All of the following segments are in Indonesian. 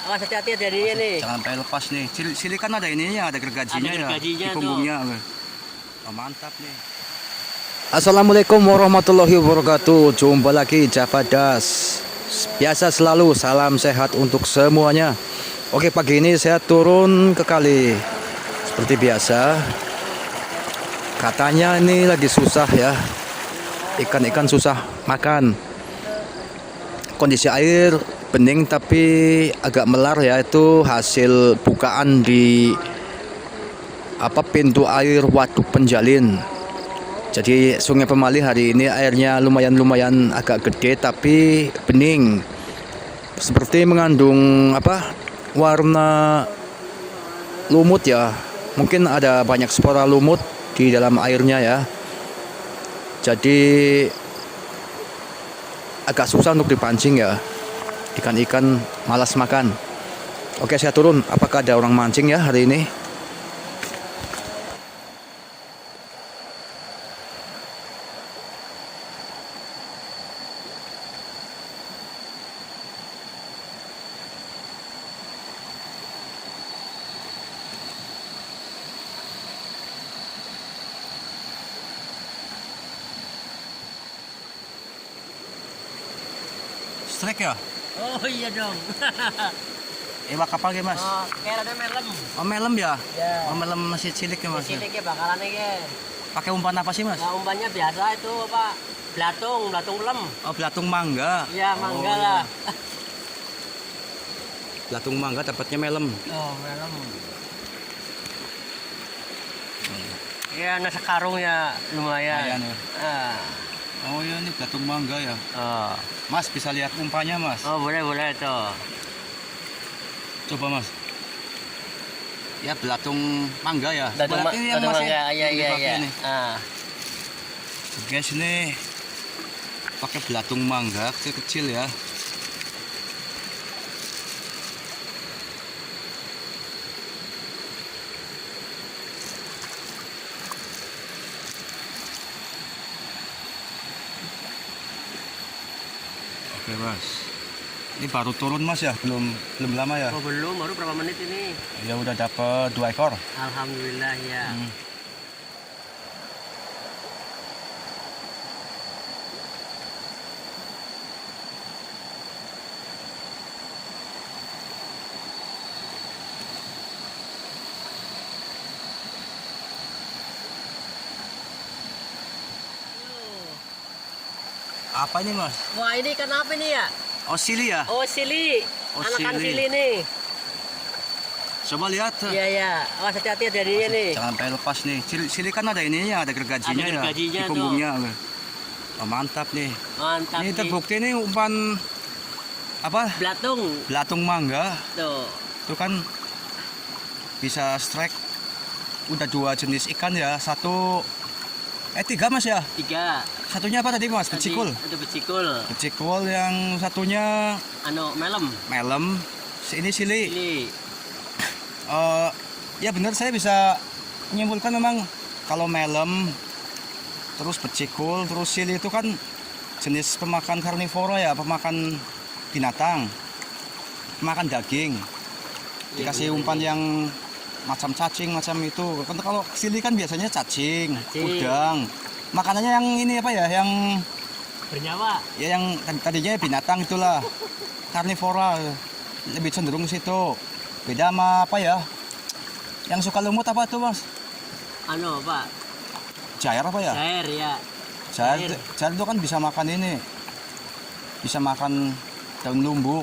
awas hati-hati dari ini. Jangan sampai lepas nih. Sili kan ada ininya, ada gergajinya Ada ya. gergajinya Di punggungnya. Oh, mantap nih. Assalamualaikum warahmatullahi wabarakatuh. Jumpa lagi Javadas. Biasa selalu salam sehat untuk semuanya. Oke, pagi ini saya turun ke kali. Seperti biasa. Katanya ini lagi susah ya. Ikan-ikan susah makan. Kondisi air bening tapi agak melar ya, itu hasil bukaan di pintu air Waduk Penjalin. Jadi Sungai Pemali hari ini airnya lumayan agak gede tapi bening. Seperti mengandung warna lumut ya. Mungkin ada banyak spora lumut di dalam airnya ya. Jadi agak susah untuk dipancing ya. Ikan-ikan malas makan. Oke, saya turun. Apakah ada orang mancing ya hari ini? Strike ya? Oh iya dong. Ewak kapal ya, Mas? Oh, kayak ada melem. Oh, melem ya? Ya. Oh, melem masih cilik ya, Mas? Ciliknya bakalan ini. Pakai umpan apa sih, Mas? Nah, umpannya biasa itu belatung lem. Oh, belatung mangga. Iya, mangga Oh, lah. Belatung mangga dapatnya melem. Oh, melem. Iya, nasi karung ya lumayan. Lumayan ya. Ah. Oh iya, ini belatung mangga ya. Oh. Mas bisa lihat umpannya, Mas? Oh, boleh tuh. Coba, Mas. Ya, belatung mangga ya. Belatung Berarti yang belatung masih mangga. Iya. dipakai ini. Ah. Guys, ini pakai belatung mangga kecil-kecil ya. Oke, Mas. Ini baru turun, Mas ya? Belum lama ya? Oh, belum, baru berapa menit ini? Ya udah dapat 2 ekor. Alhamdulillah ya. Apa ini, Mas? Wah, ini ikan apa nih ya? Oh, sili ya? Oh, sili. Oh, Anakan sili. sili nih. Coba lihat. Iya. Awas hati-hati dari ini. Jangan sampai lepas nih. Sili kan ada ininya, ada gergajinya Ada ya. gergajinya Di punggungnya. Oh, mantap nih. Mantap Ini nih. terbukti nih umpan Belatung. belatung mangga. Tuh. Itu kan bisa strike. Udah 2 jenis ikan ya. Tiga, Mas ya. 3. Satunya apa tadi, Mas? Becikul. Itu becikul. Becikul, yang satunya Melem. melem. Ini sili. Sili. Ya benar, saya bisa menyimpulkan memang kalau melem, terus becikul, terus sili itu kan jenis pemakan karnivora ya, pemakan binatang, pemakan daging. Dikasih umpan yang macam cacing, macam itu. Kalau sili kan biasanya cacing, udang. Makanannya yang ini yang Bernyawa. ya yang tadinya binatang itulah. Karnivora lebih cenderung ke situ. Beda sama yang suka lumut apa tuh, Mas? Pak. Jair apa ya? Cair ya. Jair itu kan bisa makan ini. Bisa makan daun lumbu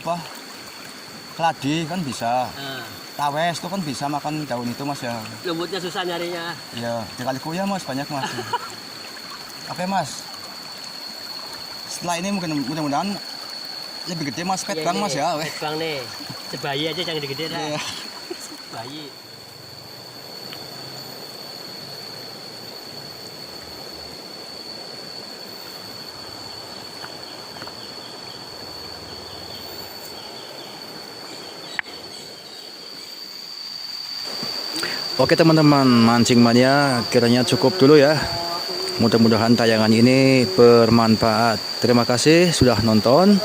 keladi kan bisa. Tawes itu kan bisa makan daun itu, Mas ya. Lumutnya susah nyarinya. Ya, di Kalikuya, Mas, banyak, Mas. Oke, Mas. Setelah ini mudah-mudahan lebih gede, Mas, petbang, Mas ya. Petbang nih. Sebayi aja jangan gede dah. Iya. Bayi. Oke teman-teman, mancing mania kiranya cukup dulu ya. Mudah-mudahan tayangan ini bermanfaat. Terima kasih sudah nonton.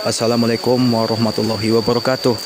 Assalamualaikum warahmatullahi wabarakatuh.